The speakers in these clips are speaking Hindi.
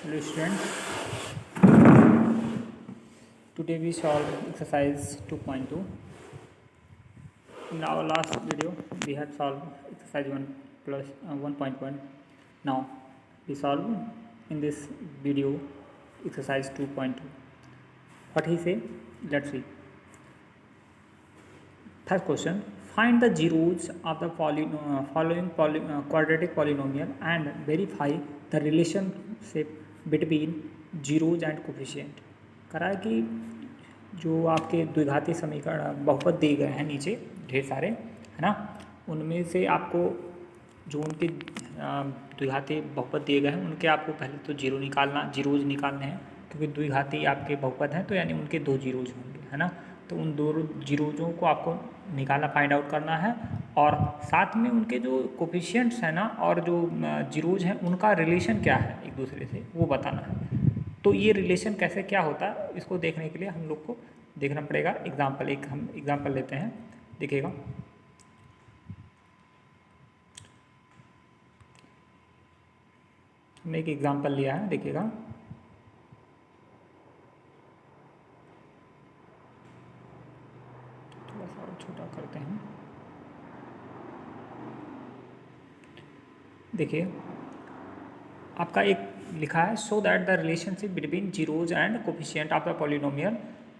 Hello students, today we solve exercise 2.2. In our last video we had solved exercise 1 plus 1.1. Now we solve in this video exercise 2.2. What he say? Let's see. First question, find the zeros of the following quadratic polynomial and verify the relationship between zeros and coefficient. करा है कि जो आपके द्विघाती समीकरण बहुपद दिए गए हैं नीचे ढेर सारे, है ना, उनमें से आपको जो उनके द्विघाती बहुपद दिए गए हैं उनके आपको पहले तो जीरोज निकालने हैं, क्योंकि द्विघाती आपके बहुपद हैं तो यानी उनके दो जीरोज होंगे, है ना। तो उन दो जीरोजों को आपको निकालना, फाइंड आउट करना है, और साथ में उनके जो कोफिशिएंट्स हैं ना और जो जीरोज हैं उनका रिलेशन क्या है एक दूसरे से वो बताना है। तो ये रिलेशन कैसे क्या होता है इसको देखने के लिए हम लोग को देखना पड़ेगा एग्जाम्पल। एक हम एग्जाम्पल लेते हैं, देखिएगा। हमने एक एग्जाम्पल लिया है, देखिएगा। थोड़ा सा और छोटा करते हैं, देखिए आपका एक लिखा है, so that the relationship between zeros and coefficient of the polynomial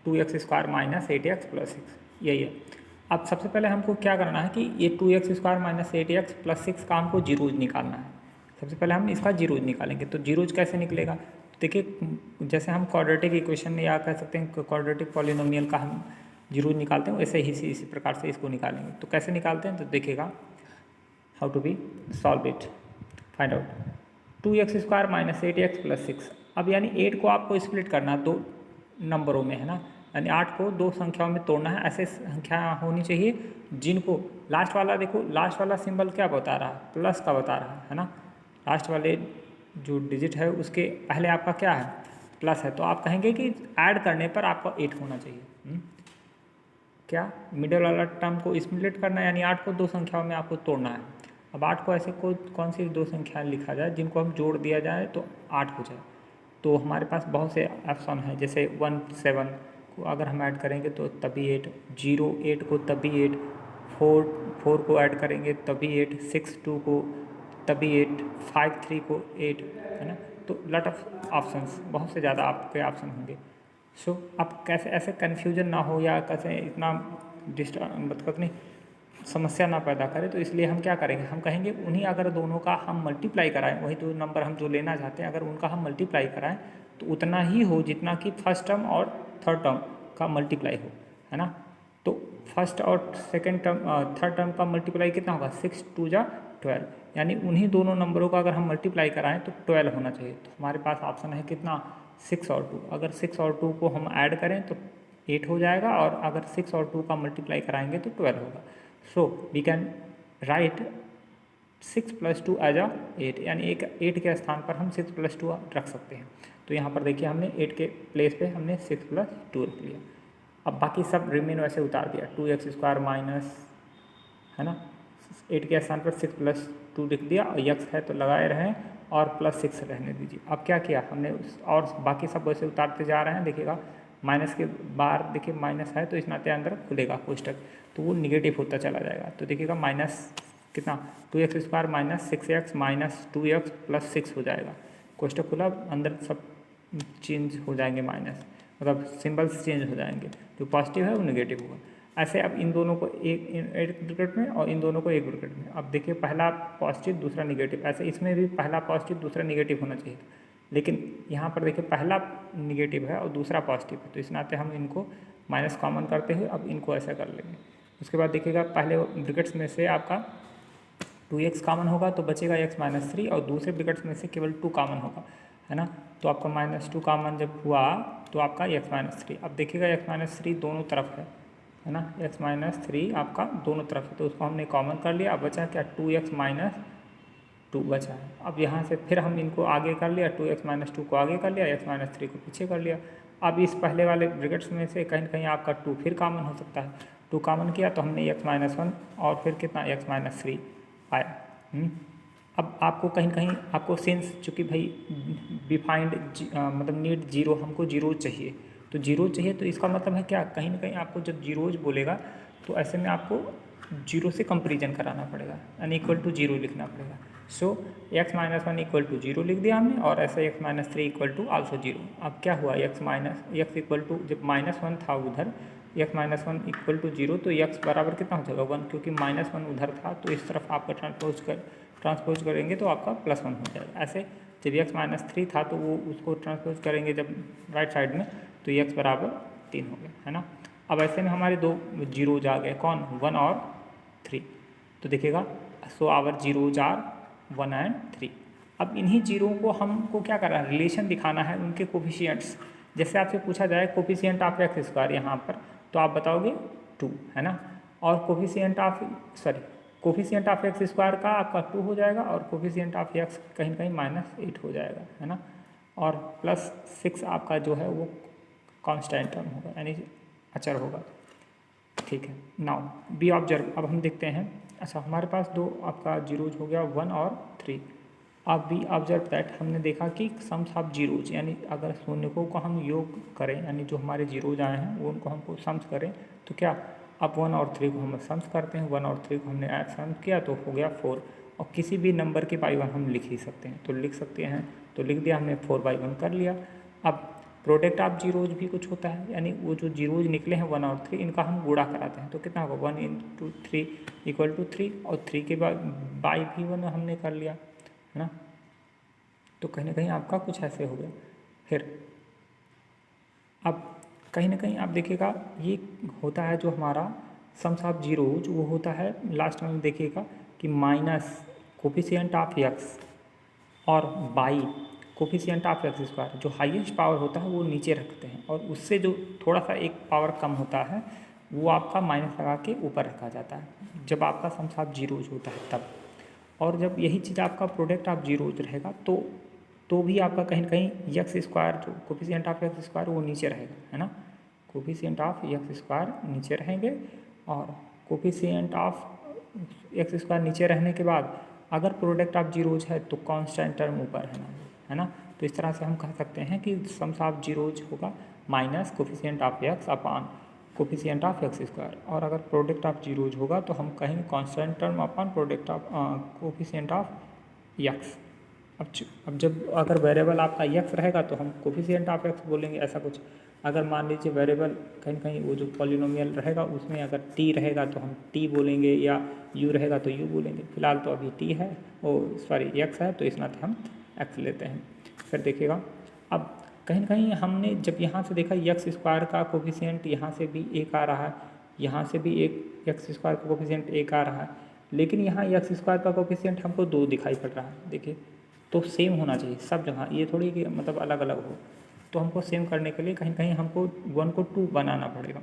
2x² - 8x + 6, यही है। अब सबसे पहले हमको क्या करना है कि ये 2x² - 8x + 6 का हमको जीरोज निकालना है। सबसे पहले हम इसका जीरोज निकालेंगे। तो जीरोज कैसे निकलेगा? देखिए, जैसे हम क्वाड्रेटिक इक्वेशन में या कह सकते हैं क्वाड्रेटिक पॉलिनोमियल का हम जीरोज निकालते हैं, वैसे ही इसी प्रकार से इसको निकालेंगे। तो कैसे निकालते हैं? तो देखिएगा, how to be solve it, find out. 2x² - 8x + 6, अब यानी 8 को आपको स्प्लिट करना है दो नंबरों में, है ना, यानी 8 को दो संख्याओं में तोड़ना है। ऐसे संख्या होनी चाहिए जिनको लास्ट वाला, देखो लास्ट वाला सिंबल क्या बता रहा है? प्लस का बता रहा है ना। लास्ट वाले जो डिजिट है उसके पहले आपका क्या है? प्लस है। तो आप कहेंगे कि ऐड करने पर आपका 8 होना चाहिए। क्या मिडिल वाला टर्म को स्प्लिट करना है, यानी 8 को दो संख्याओं में आपको तोड़ना है। अब 8 को ऐसे कौन सी दो संख्या लिखा जाए जिनको हम जोड़ दिया जाए तो 8 हो जाए? तो हमारे पास बहुत से ऑप्शन हैं, जैसे 1 7 को अगर हम ऐड करेंगे तो तभी 8, 0 8 को तभी 8, 4 को ऐड करेंगे तभी 8, 6 2 को तभी 8, 5 3 को 8, है ना। तो लॉट ऑफ ऑप्शंस, बहुत से ज़्यादा आपके ऑप्शन होंगे। सो अब कैसे ऐसे कन्फ्यूजन ना हो या कैसे इतना मतलब नहीं समस्या ना पैदा करे, तो इसलिए हम क्या करेंगे, हम कहेंगे उन्हीं अगर दोनों का हम मल्टीप्लाई कराएं, वही दो नंबर हम जो लेना चाहते हैं अगर उनका हम मल्टीप्लाई कराएं तो उतना ही हो जितना कि फर्स्ट टर्म और थर्ड टर्म का मल्टीप्लाई हो, है ना। तो फर्स्ट और सेकेंड टर्म थर्ड टर्म का मल्टीप्लाई कितना होगा? 6 2 जा 12, यानी उन्हीं दोनों नंबरों का अगर हम मल्टीप्लाई कराएं तो 12 होना चाहिए। तो हमारे पास ऑप्शन है कितना? 6 और 2। अगर 6 और 2 को हम ऐड करें तो 8 हो जाएगा, और अगर 6 और 2 का मल्टीप्लाई कराएंगे तो 12 होगा। So we can write 6 + 2 as a 8, यानी 8 के स्थान पर हम 6 + 2 रख सकते हैं। तो यहाँ पर देखिए हमने 8 के प्लेस पे हमने 6 + 2 रख लिया। अब बाकी सब रिमेन वैसे उतार दिया, 2x² माइनस, है ना, 8 के स्थान पर 6 + 2 लिख दिया, और x है तो लगाए रहें और +6 रहने दीजिए। अब क्या किया हमने, और बाकी सब वैसे उतारते जा रहे हैं। देखिएगा माइनस के बाहर, देखिए माइनस है तो इस नाते अंदर खुलेगा कोष्टक, तो वो निगेटिव होता चला जाएगा। तो देखिएगा माइनस कितना? 2x² - 6x - 2x + 6 हो जाएगा। कोष्टक खुला, अंदर सब चेंज हो जाएंगे, माइनस मतलब सिंबल्स चेंज हो जाएंगे, जो पॉजिटिव है वो निगेटिव होगा। ऐसे अब इन दोनों को एक ब्रैकेट में और इन दोनों को एक ब्रैकेट में। अब देखिए पहला पॉजिटिव दूसरा निगेटिव, ऐसे इसमें भी पहला पॉजिटिव दूसरा निगेटिव होना चाहिए, लेकिन यहाँ पर देखिए पहला निगेटिव है और दूसरा पॉजिटिव है, तो इस नाते हम इनको माइनस कॉमन करते हुए अब इनको ऐसा कर लेंगे। उसके बाद देखिएगा पहले ब्रैकेट्स में से आपका 2x कॉमन होगा तो बचेगा x - 3, और दूसरे ब्रैकेट्स में से केवल 2 कॉमन होगा, है ना। तो आपका -2 कॉमन जब हुआ तो आपका x - 3। अब देखिएगा x - 3 दोनों तरफ है ना, x - 3 आपका दोनों तरफ है, तो उसको हमने कॉमन कर लिया। अब बचा क्या? 2x - 2 बचा है। अब यहाँ से फिर हम इनको आगे कर लिया, 2x - 2 को आगे कर लिया, x - 3 को पीछे कर लिया। अब इस पहले वाले ब्रैकेट्स में से कहीं कहीं आपका 2 फिर कॉमन हो सकता है, 2 कॉमन किया तो हमने x - 1 और फिर कितना x - 3 आया। अब आपको कहीं कहीं आपको सेंस, चूँकि भाई डिफाइंड मतलब नीड जीरो, हमको जीरो चाहिए, तो जीरो चाहिए तो इसका मतलब है क्या, कहीं ना कहीं आपको जब जीरोज बोलेगा तो ऐसे में आपको जीरो से कंपेरिजन कराना पड़ेगा, यानी इक्वल टू जीरो लिखना पड़ेगा। So x minus one equal to zero लिख दिया हमने, और ऐसे x minus three equal to also zero. अब क्या हुआ, एक्स इक्वल टू, जब माइनस वन था उधर, x minus one equal to zero, तो एक्स बराबर कितना हो जाएगा, वन, क्योंकि माइनस वन उधर था तो इस तरफ आपका ट्रांसपोज करेंगे तो आपका प्लस वन हो जाएगा। ऐसे जब एक्स माइनस थ्री था तो वो उसको ट्रांसपोज करेंगे जब राइट साइड में, तो एक्स बराबर 3 हो गया, है ना। अब ऐसे में हमारे दो जीरोज आ गए, कौन, 1 और 3। तो देखिएगा, so our zeros are 1 and 3। अब इन्हीं जीरो को हमको क्या करना है, रिलेशन दिखाना है उनके कोफिशिएंट्स। जैसे आपसे पूछा जाए कोफिशिएंट ऑफ एक्स स्क्वायर यहाँ पर, तो आप बताओगे 2, है ना। और कोफिशिएंट ऑफ एक्स स्क्वायर का आपका 2 हो जाएगा, और कोफिशिएंट ऑफ एक्स कहीं कहीं -8 हो जाएगा, है ना। और +6 आपका जो है वो कांस्टेंट टर्म होगा, यानी अचर होगा। ठीक है, नाउ बी ऑब्जर्व, अब हम देखते हैं। अच्छा, हमारे पास दो आपका जीरोज हो गया, 1 और 3। अब बी ऑब्जर्व दैट, हमने देखा कि सम्स ऑफ जीरोज, यानी अगर शून्यकों को हम योग करें, यानी जो हमारे जीरोज आए हैं वो उनको हमको सम्स करें, तो क्या, अब 1 और 3 को हम सम्स करते हैं, 1 और 3 को हमने सम्स किया तो हो गया 4। और किसी भी नंबर के बाई 1 हम लिख ही सकते हैं, तो लिख सकते हैं, तो लिख दिया हमने, 4/1 कर लिया। अब प्रोडक्ट ऑफ जीरोज भी कुछ होता है, यानी वो जो जीरोज निकले हैं 1 और 3, इनका हम गुणा कराते हैं, तो कितना होगा, 1 × 3 = 3, और 3 के बाद बाई भी 1 हमने कर लिया, है ना। तो कहीं ना कहीं आपका कुछ ऐसे हो गया। फिर अब कहीं ना कहीं आप देखिएगा, ये होता है जो हमारा सम्स ऑफ जीरोज, वो होता है लास्ट में देखिएगा कि माइनस कोफिशिएंट ऑफ एक्स और by coefficient of x square. जो हाईएस्ट पावर होता है वो नीचे रखते हैं, और उससे जो थोड़ा सा एक पावर कम होता है वो आपका माइनस लगा के ऊपर रखा जाता है, जब आपका सम्स ऑफ जीरोज होता है तब। और जब यही चीज़ आपका प्रोडक्ट ऑफ जीरोज रहेगा तो भी आपका कहीं ना कहीं एक्स स्क्वायर, जो कोफिशिएंट ऑफ एक्स स्क्वायर, वो नीचे रहेगा, है ना। कोफिशिएंट ऑफ एक्स स्क्वायर नीचे रहेंगे, और कोफिशिएंट ऑफ एक्स स्क्वायर नीचे रहने के बाद अगर प्रोडक्ट ऑफ जीरोज है तो कांस्टेंट टर्म ऊपर है ना। तो इस तरह से हम कह सकते हैं कि सम्स ऑफ जीरोज होगा minus coefficient of x upon coefficient of x square, और अगर प्रोडक्ट ऑफ जीरोज होगा तो हम कहेंगे constant term upon product of coefficient of x. अब जब अगर वेरिएबल आपका एक्स रहेगा तो हम कोफिशिएंट ऑफ एक्स बोलेंगे, ऐसा कुछ। अगर मान लीजिए वेरिएबल कहीं कहीं वो जो पॉलिनोमियल रहेगा उसमें अगर टी रहेगा तो हम टी बोलेंगे, या यू रहेगा तो यू बोलेंगे। फिलहाल तो अभी टी है, एक्स है, तो इस नाते हम एक्स लेते हैं। फिर देखिएगा, अब कहीं ना कहीं हमने जब यहाँ से देखा एक्स स्क्वायर का कोफिशिएंट यहाँ से भी 1 आ रहा है, यहाँ से भी एक एक्स स्क्वायर का कोफिशिएंट 1 आ रहा है, लेकिन यहाँ एक्स स्क्वायर का कोफिशिएंट हमको 2 दिखाई पड़ रहा है। देखिए, तो सेम होना चाहिए सब जगह, ये थोड़ी कि मतलब अलग अलग हो। तो हमको सेम करने के लिए कहीं कहीं हमको 1 को 2 बनाना पड़ेगा।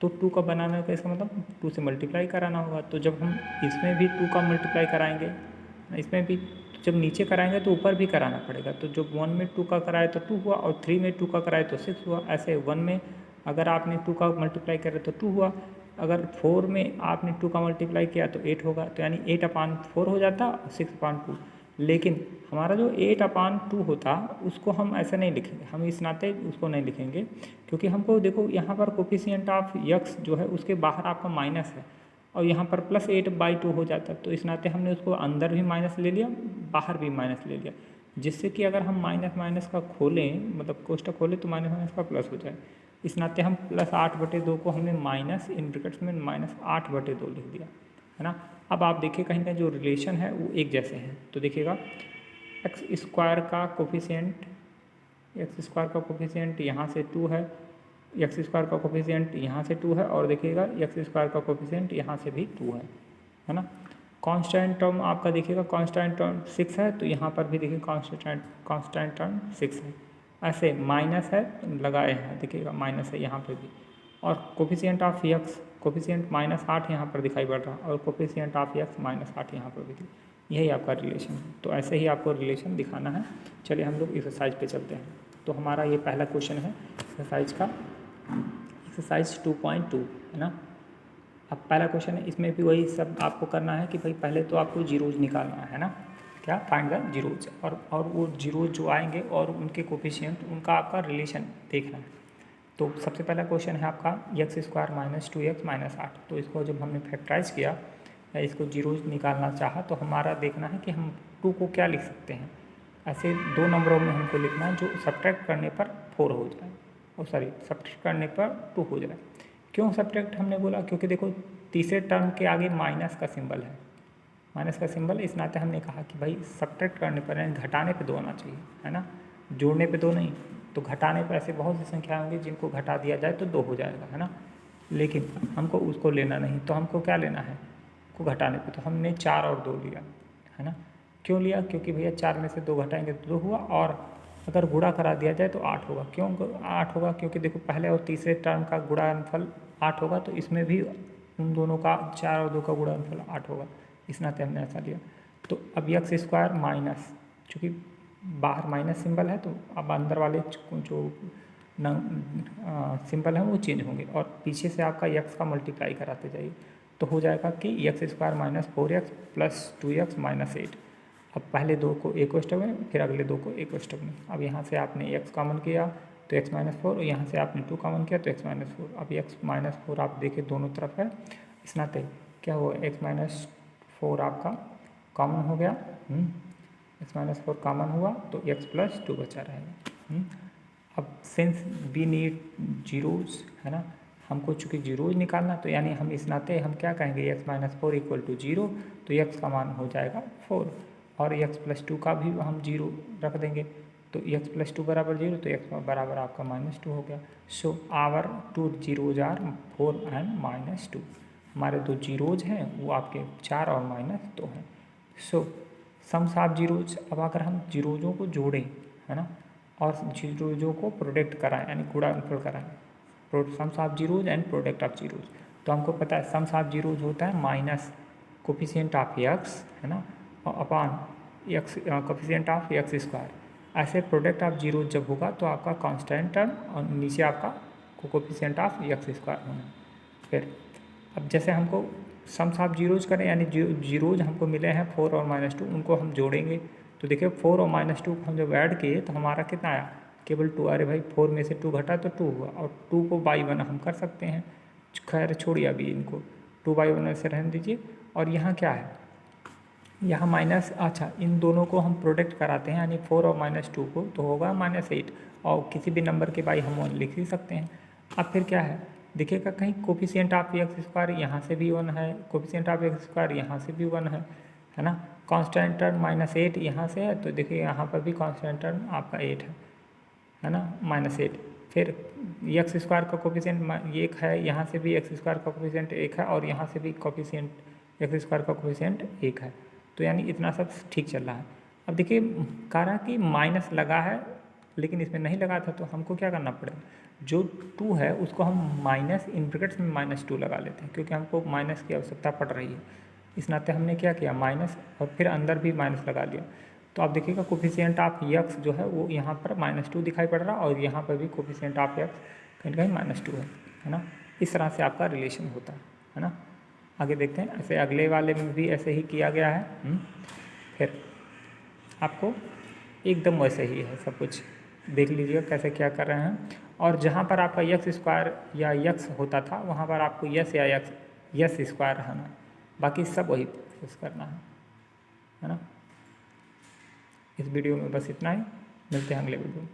तो 2 का बनाने का इसका मतलब 2 से मल्टीप्लाई कराना होगा। तो जब हम इसमें भी 2 का मल्टीप्लाई कराएंगे, इसमें भी जब नीचे कराएंगे तो ऊपर भी कराना पड़ेगा। तो जब 1 में 2 का कराए तो 2 हुआ, और 3 में 2 का कराए तो 6 हुआ। ऐसे 1 में अगर आपने 2 का मल्टीप्लाई करे तो 2 हुआ, अगर 4 में आपने 2 का मल्टीप्लाई किया तो 8 होगा। तो यानी 8/4 हो जाता, 6/2। लेकिन हमारा जो 8/2 होता उसको हम ऐसे नहीं लिखेंगे, हम इस नाते उसको नहीं लिखेंगे, क्योंकि हमको देखो यहाँ पर कोफिशिएंट ऑफ एक्स जो है उसके बाहर आपका माइनस है, और यहाँ पर +8/2 हो जाता है। तो इस नाते हमने उसको अंदर भी माइनस ले लिया, बाहर भी माइनस ले लिया, जिससे कि अगर हम माइनस माइनस का खोलें, मतलब कोष्टक खोलें, तो माइनस माइनस का प्लस हो जाए। इस नाते हम +8/2 को हमने माइनस इन ब्रैकेट्स में -8/2 लिख दिया, है ना। अब आप देखिए कहीं का जो रिलेशन है वो एक जैसे हैं। तो देखिएगा, एक्स स्क्वायर का कोफिशिएंट यहाँ से 2 है, एक्स स्क्वायर का कोफिशिएंट यहाँ से 2 है, और देखिएगा एक्स स्क्वायर का कोफिशिएंट यहाँ से भी 2 है ना। कांस्टेंट टर्म आपका देखिएगा, कांस्टेंट टर्म 6 है, तो यहाँ पर भी देखिए कांस्टेंट टर्म 6 है। ऐसे माइनस है लगाए हैं, देखिएगा माइनस है यहाँ पे भी। और कोफिशिएंट ऑफ एक्स, कोफिशिएंट -8 यहाँ पर दिखाई पड़ रहा है, और कोफिशिएंट ऑफ एक्स -8 यहाँ पर भी। यही आपका रिलेशन है। तो ऐसे ही आपको रिलेशन दिखाना है। चलिए हम लोग एक्सरसाइज पे चलते हैं। तो हमारा ये पहला क्वेश्चन है एक्सरसाइज का, एक्सरसाइज 2.2, है ना। अब पहला क्वेश्चन है, इसमें भी वही सब आपको करना है कि भाई पहले तो आपको जीरोज निकालना है ना। क्या, फाइंड द जीरोज, और वो जीरोज जो आएंगे और उनके कोफिशिएंट, उनका आपका रिलेशन देखना है। तो सबसे पहला क्वेश्चन है आपका x square minus 2x minus 8। तो इसको जब हमने फैक्टराइज किया या इसको जीरोज निकालना चाहा तो हमारा देखना है कि हम 2 को क्या लिख सकते हैं। ऐसे 2 नंबरों में हमको लिखना है जो सब्ट्रैक्ट करने पर 4 हो जाए, और सॉरी सब्ट्रैक्ट करने पर 2 हो जाए। क्यों सब्ट्रैक्ट हमने बोला, क्योंकि देखो तीसरे टर्म के आगे माइनस का सिंबल है, माइनस का सिंबल, इस नाते हमने कहा कि भाई सब्ट्रैक्ट करने पर यानी घटाने पे 2 आना चाहिए, है ना, जोड़ने पे 2 नहीं। तो घटाने पर ऐसे बहुत सी संख्या होंगी जिनको घटा दिया जाए तो 2 हो जाएगा, है ना, लेकिन हमको उसको लेना नहीं। तो हमको क्या लेना है, को घटाने पे, तो हमने 4 और 2 लिया, है ना। क्यों लिया, क्योंकि भैया 4 में से 2 घटाएंगे तो 2 हुआ, और अगर गुणा करा दिया जाए तो 8 होगा। क्यों 8 होगा, क्योंकि देखो पहले और तीसरे टर्म का गुणनफल 8 होगा, तो इसमें भी उन दोनों का 4 और 2 का गुणनफल 8 होगा, इस नाते हमने ऐसा लिया। तो अब एक्स स्क्वायर माइनस, चूँकि बाहर माइनस सिंबल है तो अब अंदर वाले जो सिंबल है वो चेंज होंगे, और पीछे से आपका एक्स का मल्टीप्लाई कराते जाइए, तो हो जाएगा कि x square minus 4x plus 2x minus 8। अब पहले 2 को एक स्टेप में, फिर अगले 2 को एक स्टेप में। अब यहाँ से आपने x कॉमन किया तो x माइनस 4, और यहाँ से आपने 2 कॉमन किया तो x माइनस 4। अब x माइनस 4 आप देखिए दोनों तरफ है, इस नाते क्या हुआ, x माइनस 4 आपका कॉमन हो गया, x माइनस 4 कॉमन हुआ तो x प्लस 2 बचा रहेगा। अब सिंस वी नीड जीरोज, है ना, हमको चूँकि जीरोज निकालना, तो यानी हम इस नाते हम क्या कहेंगे, x माइनस 4 इक्वल टू 0, तो x का मान हो जाएगा 4, और x प्लस 2 का भी हम 0 रख देंगे, तो x प्लस 2 बराबर 0, तो x बराबर आपका माइनस 2 हो गया। So our 2 zeros are 4 and minus 2। हमारे 2 जीरोज हैं वो आपके 4 और माइनस 2 हैं। सो सम्स ऑफ जीरोज, अब अगर हम जीरोजों को जोड़ें, है ना, और जीरोजों को प्रोडक्ट कराएं यानी गुणनफल कराएं, sums of zeros and product of zeros, तो हमको पता है सम्स ऑफ जीरोज होता है माइनस कोफिशिएंट ऑफ एक्स, है ना, और upon x coefficient of x square. ऐसे प्रोडक्ट ऑफ जीरोज जब होगा तो आपका कांस्टेंट टर्म और नीचे आपका कोफिशिएंट ऑफ एक्स स्क्वायर होना। फिर अब जैसे हमको सम्स ऑफ जीरोज करें, यानी जीरोज हमको मिले हैं 4 और माइनस 2, उनको हम जोड़ेंगे, तो देखिए 4 और माइनस 2 को हम जब ऐड किए तो हमारा कितना आया, केवल 2। अरे भाई 4 में से 2 घटा तो 2 हुआ, और 2 को बाई 1 हम कर सकते हैं, खैर छोड़िए अभी इनको, 2 बाई 1 से रहने दीजिए। और यहाँ क्या है, यहाँ माइनस, अच्छा इन दोनों को हम प्रोडक्ट कराते हैं, यानी 4 और माइनस 2 को, तो होगा -8, और किसी भी नंबर के बाई हम 1 लिख ही सकते हैं। अब फिर क्या है, देखिएगा कहीं कोफिशिएंट ऑफ एक्स स्क्वायर यहाँ से भी 1 है, कोफिशिएंट ऑफ एक्स स्क्वायर यहाँ से भी 1 है ना, कांस्टेंट टर्म -8 यहाँ से है, तो देखिए यहाँ पर भी कांस्टेंट टर्म आपका 8 है ना, -8। फिर एक्स स्क्वायर का कोफिशिएंट 1 है, यहाँ से भी एक्स स्क्वायर का कोफिशिएंट 1 है, और यहाँ से भी कोफिशिएंट एक्स स्क्वायर का कोफिशिएंट 1 है, तो यानी इतना सब ठीक चल रहा है। अब देखिए कह रहा कि माइनस लगा है, लेकिन इसमें नहीं लगा था, तो हमको क्या करना पड़ेगा, जो 2 है उसको हम माइनस इन ब्रैकेट्स में -2 लगा लेते हैं, क्योंकि हमको माइनस की आवश्यकता पड़ रही है, इस नाते हमने क्या किया, माइनस, और फिर अंदर भी माइनस लगा लिया। तो आप देखिएगा कोफिशिएंट ऑफ एक्स जो है वो यहाँ पर -2 दिखाई पड़ रहा है, और यहाँ पर भी कोफिशिएंट ऑफ एक्स कहीं कहीं -2 है ना। इस तरह से आपका रिलेशन होता है ना। आगे देखते हैं, ऐसे अगले वाले में भी ऐसे ही किया गया है। फिर आपको एकदम वैसे ही है सब कुछ, देख लीजिएगा कैसे क्या कर रहे हैं। और जहाँ पर आपका एक्स स्क्वायर या यक्स होता था वहाँ पर आपको यस या यस स्क्वायर रहना, बाकी सब वही प्रोसेस करना है ना। इस वीडियो में बस इतना ही, मिलते हैं अगले वीडियो में।